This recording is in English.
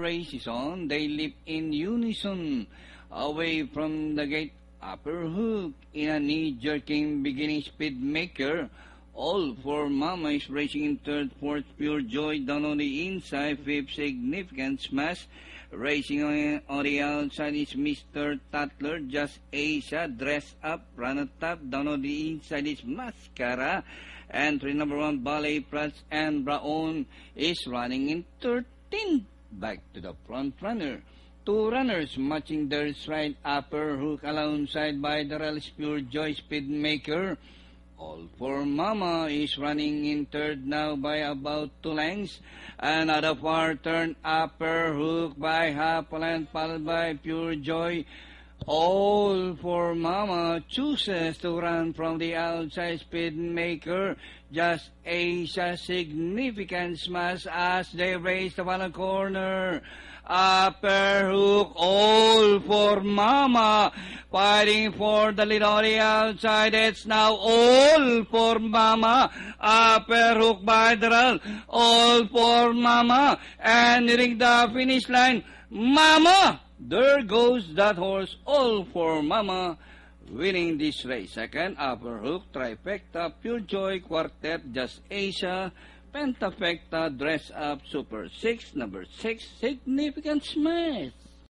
race is on. They leap in unison away from the gate. Upper hook in a knee-jerking beginning speed maker. All for Mama is racing in third, fourth, Pure Joy down on the inside, fifth, Significant Smash. Racing on the outside is Mr. Tatler, Just Asia, Dress Up, Run at Top. Down on the inside is Mascara. Entry number 1, Ballet Prats and Braun is running in 13th. Back to the front runner. Two runners matching their stride. Upper hook alongside by the Relish Pure Joy Speedmaker. All for Mama is running in third now by about 2 lengths. And at the far turn, Upper hook by half a length, followed by Pure Joy. All for Mama chooses to run from the outside. Speedmaker, Just Asia, Significant Smash as they race the final corner. Upper hook, all for Mama, fighting for the lead on the outside. It's now all for Mama. Upper hook by the run, all for Mama, and nearing the finish line, Mama. There goes that horse, all for Mama, winning this race. Second, Upper hook, trifecta, Pure Joy, quartet, Just Asia, pentafecta, Dress Up, Super 6, number 6, Significant Smash.